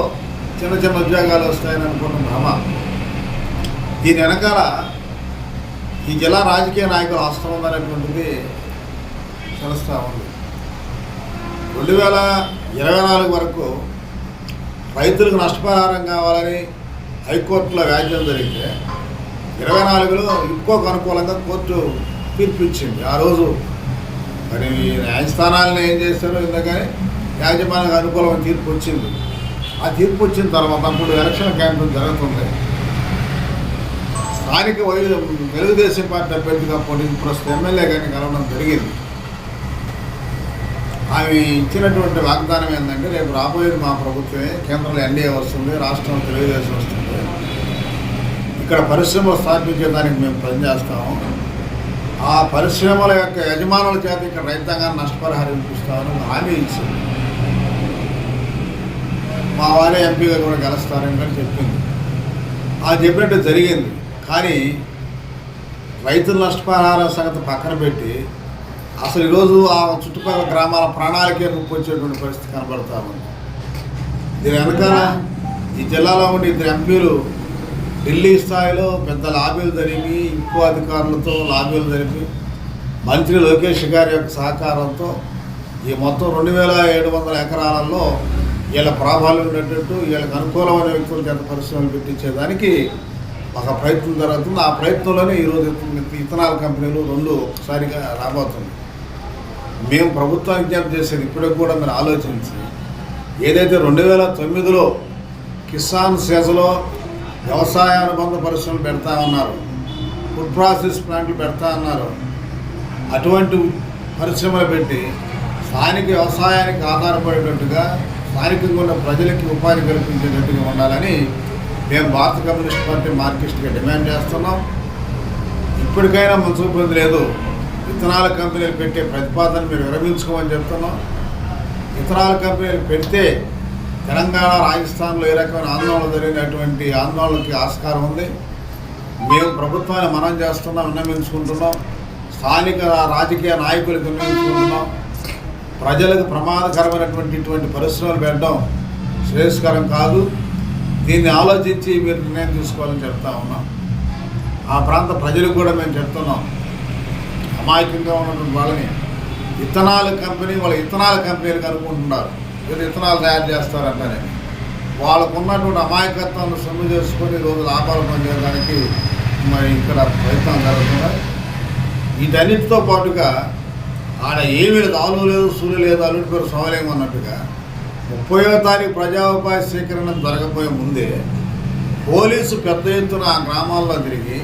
చిన్న చిన్న ఉద్యోగాలు వస్తాయని అనుకున్న భ్రమ. దీని వెనకాల ఈ జిల్లా రాజకీయ నాయకులు హస్తం ఉందనేటువంటిది తెలుస్తూ ఉంది. 2024 వరకు రైతులకు నష్టపరిహారం కావాలని హైకోర్టులో వ్యాజ్యం జరిగితే 24లో ఇఫ్కోకు అనుకూలంగా కోర్టు తీర్పు ఇచ్చింది. ఆ రోజు మరి న్యాయస్థానాలను ఏం చేస్తారో ఎందుకని యాజమాన్యానికి అనుకూలమైన తీర్పు వచ్చింది. ఆ తీర్పు వచ్చిన తర్వాత అప్పుడు ఎలక్షన్ క్యాంపెయిన్ జరుగుతుంది. స్థానిక తెలుగుదేశం పార్టీ అభ్యర్థిగా పోటీ ప్రస్తుతం ఎమ్మెల్యే గారిని కలవడం జరిగింది. ఆమె ఇచ్చినటువంటి వాగ్దానం ఏంటంటే, రేపు రాబోయేది మా ప్రభుత్వమే, కేంద్రంలో ఎన్డీఏ వస్తుంది, రాష్ట్రంలో తెలుగుదేశం వస్తుంది, ఇక్కడ పరిశ్రమలు స్థాపించేదానికి మేము పనిచేస్తాము, ఆ పరిశ్రమల యొక్క యజమానుల చేత ఇక్కడ రైతాంగాన్ని నష్టపరిహారం ఇప్పిస్తామని హామీ ఇచ్చింది. మా వారే ఎంపీగా కూడా గెలుస్తారని కూడా చెప్పింది. ఆ చెప్పినట్టు జరిగింది. కానీ రైతుల నష్టపరిహారం సంగతి పక్కన పెట్టి అసలు ఈరోజు ఆ చుట్టుపక్కల గ్రామాల ప్రాణాలకే ముప్పు వచ్చేటువంటి పరిస్థితి కనబడతా ఉంది. దీని వెనకాల ఈ జిల్లాలో ఉండే 2 ఎంపీలు ఢిల్లీ స్థాయిలో పెద్ద లాబీలు జరిపి, ఇంకో అధికారులతో లాబీలు జరిపి, మంత్రి లోకేష్ గారి యొక్క సహకారంతో ఈ మొత్తం 2700 ఎకరాలలో వీళ్ళ ప్రాబల్యం ఉండేటట్టు వీళ్ళకి అనుకూలమైన వ్యక్తుల చేత పరిశ్రమలు పెట్టించేదానికి ఒక ప్రయత్నం జరుగుతుంది. ఆ ప్రయత్నంలోనే ఈరోజు ఇథనాల్ కంపెనీలు 2 ఒకసారిగా రాబోతుంది. మేము ప్రభుత్వానికి విజ్ఞప్తి చేసేది ఇప్పటికి కూడా మీరు ఆలోచించి, ఏదైతే 2009లో కిసాన్ సెజ్లో వ్యవసాయ అనుబంధ పరిశ్రమలు పెడతా ఉన్నారు, ఫుడ్ ప్రాసెస్ ప్లాంట్లు పెడతా అన్నారు. అటువంటి పరిశ్రమలు పెట్టి స్థానిక వ్యవసాయానికి ఆధారపడేటట్టుగా స్థానికంగా ఉన్న ప్రజలకి ఉపాధి కల్పించేటట్టుగా ఉండాలని మేము భారత కమ్యూనిస్ట్ పార్టీ మార్క్సిస్ట్గా డిమాండ్ చేస్తున్నాం. ఇప్పటికైనా మనసూపుంది లేదు, విత్తనాల కంపెనీలు పెట్టే ప్రతిపాదన మీరు విరమించుకోమని చెప్తున్నాం. విత్తనాల కంపెనీలు పెడితే తెలంగాణ, రాజస్థాన్లో ఏ రకమైన ఆందోళన జరిగినటువంటి ఆందోళనకి ఆస్కారం ఉంది. మేము ప్రభుత్వాన్ని మనం చేస్తున్నాం, విన్నవించుకుంటున్నాం. స్థానిక రాజకీయ నాయకులకు విన్నవించుకుంటున్నాం. ప్రజలకు ప్రమాదకరమైనటువంటి ఇటువంటి పరిశ్రమలు పెట్టడం శ్రేయస్కరం కాదు. దీన్ని ఆలోచించి మీరు నిర్ణయం తీసుకోవాలని చెప్తా ఉన్నాం. ఆ ప్రాంత ప్రజలకు కూడా మేము చెప్తున్నాం, అమాయకంగా ఉన్నటువంటి వాళ్ళని విత్తనాల కంపెనీలు కనుక్కుంటున్నారు, వీళ్ళు విత్తనాలు తయారు చేస్తారంటనే. వాళ్ళకు ఉన్నటువంటి అమాయకత్వాన్ని సొమ్ము చేసుకొని రోజు లాభాలు పొందడానికి మరి ఇక్కడ ప్రయత్నం జరుగుతున్నాయి. వీటన్నిటితో పాటుగా ఆడ ఏమీ లేదు, ఆలు లేదు, సూర్యు లేదు, అల్లుడి పేరు సోమలింగం అన్నట్టుగా 30వ తారీఖు ప్రజాపాయ స్వీకరణ జరగబోయే ముందే పోలీసు పెద్ద ఎత్తున ఆ గ్రామాల్లో తిరిగి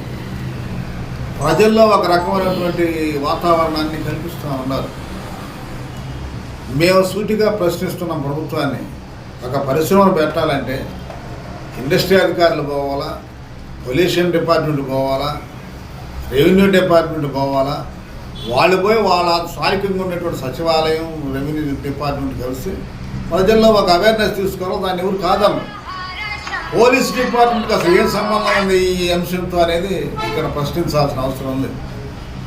ప్రజల్లో ఒక రకమైనటువంటి వాతావరణాన్ని కల్పిస్తూ ఉన్నారు. మేము సూటిగా ప్రశ్నిస్తున్నాం ప్రభుత్వాన్ని. ఒక పరిశ్రమను పెట్టాలంటే ఇండస్ట్రీ అధికారులు పోవాలా, పొల్యూషన్ డిపార్ట్మెంట్ పోవాలా, రెవెన్యూ డిపార్ట్మెంట్ పోవాలా. వాళ్ళు పోయి వాళ్ళ స్థానికంగా ఉన్నటువంటి సచివాలయం, రెవెన్యూ డిపార్ట్మెంట్ కలిసి ప్రజల్లో ఒక అవేర్నెస్ తీసుకోవాలి. దాన్ని ఎవరు కాదన్నారు. పోలీస్ డిపార్ట్మెంట్కి అసలు ఏం సంబంధం ఉంది ఈ అంశంతో అనేది ఇక్కడ ప్రశ్నించాల్సిన అవసరం ఉంది.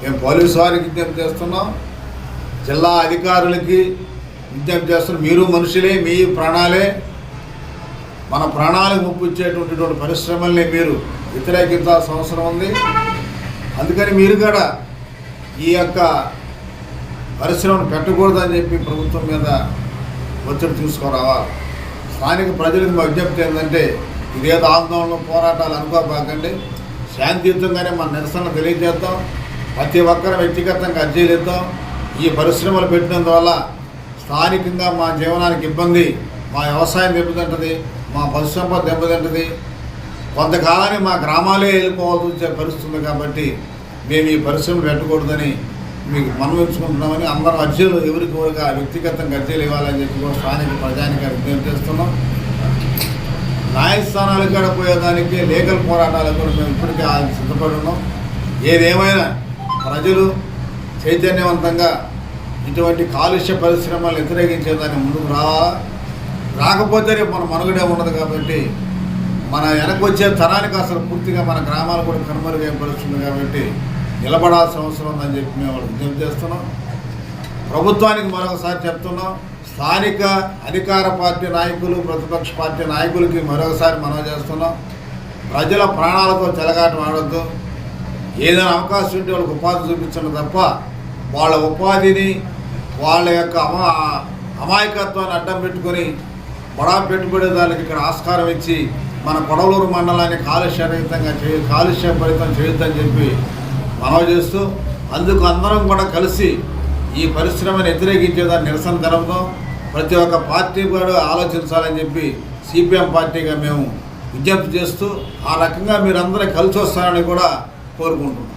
మేము పోలీసు వారికి విజ్ఞప్తి చేస్తున్నాం, జిల్లా అధికారులకి విజ్ఞప్తి చేస్తున్నాం. మీరు మనుషులే, మీ ప్రాణాలే, మన ప్రాణాలకు ముప్పు ఇచ్చేటువంటి పరిశ్రమల్ని మీరు వ్యతిరేకించాల్సిన అవసరం ఉంది. అందుకని మీరు కూడా ఈ యొక్క పరిశ్రమను పెట్టకూడదని చెప్పి ప్రభుత్వం మీద ఒత్తిడి తీసుకురావాలి. స్థానిక ప్రజలకు మా విజ్ఞప్తి ఏంటంటే, ఇదేదో ఆందోళన పోరాటాలు అనుకోబాకండి, శాంతియుతంగానే మన నిరసన తెలియజేద్దాం. ప్రతి ఒక్కరు వ్యక్తిగతంగా అర్జీలు ఇద్దాం. ఈ పరిశ్రమలు పెట్టినందువల్ల స్థానికంగా మా జీవనానికి ఇబ్బంది, మా వ్యవసాయం దెబ్బతింటుంది, మా పశు సంపద దెబ్బతింటుంది, కొంతకాలానికి మా గ్రామాలే వెళ్ళిపోవాల్సి వచ్చే పరిస్థితుంది. కాబట్టి మేము ఈ పరిశ్రమ పెట్టకూడదని మీకు మనవించుకుంటున్నామని అందరం అర్జీలు ఎవరికి వ్యక్తిగతంగా అర్జీలు ఇవ్వాలని చెప్పి కూడా స్థానిక ప్రజానికి విజ్ఞప్తి చేస్తున్నాం. న్యాయస్థానాలకు కూడా పోయేదానికి లీగల్ పోరాటాలకు కూడా మేము ఇప్పటికే సిద్ధపడి ఉన్నాం. ఏదేమైనా ప్రజలు చైతన్యవంతంగా ఇటువంటి కాలుష్య పరిశ్రమలు వ్యతిరేకించేదాన్ని ముందుకు రావాలా. రాకపోతే రేపు మన మనుగడే ఉండదు. కాబట్టి మన వెనక్కి వచ్చే తరానికి అసలు పూర్తిగా మన గ్రామాలు కూడా కనుమరుగైపరుస్తుంది. కాబట్టి నిలబడాల్సిన అవసరం ఉందని చెప్పి మేము విజ్ఞప్తి చేస్తున్నాం. ప్రభుత్వానికి మరొకసారి చెప్తున్నాం, స్థానిక అధికార పార్టీ నాయకులు, ప్రతిపక్ష పార్టీ నాయకులకి మరొకసారి మనవి చేస్తున్నాం, ప్రజల ప్రాణాలతో చెలగాటం ఆడొద్దు. ఏదైనా అవకాశం ఉంటే వాళ్ళకి ఉపాధి చూపించడం తప్ప వాళ్ళ ఉపాధిని, వాళ్ళ యొక్క అమాయకత్వాన్ని అడ్డం పెట్టుకొని బడా పెట్టుబడిదారులకు ఇక్కడ ఆస్కారం ఇచ్చి మన కొడవలూరు మండలాన్ని కాలుష్యభరితం చేయొద్దని చెప్పి మనవి చేస్తూ, అందుకు అందరం కూడా కలిసి ఈ పరిశ్రమను వ్యతిరేకించేదాన్ని నిరసన జరుపుదాం. ప్రతి ఒక్క పార్టీ కూడా ఆలోచించాలని చెప్పి సిపిఎం పార్టీగా మేము విజ్ఞప్తి చేస్తూ, ఆ రకంగా మీరందరూ కలిసి వస్తారని కూడా కోరుకుంటున్నాం.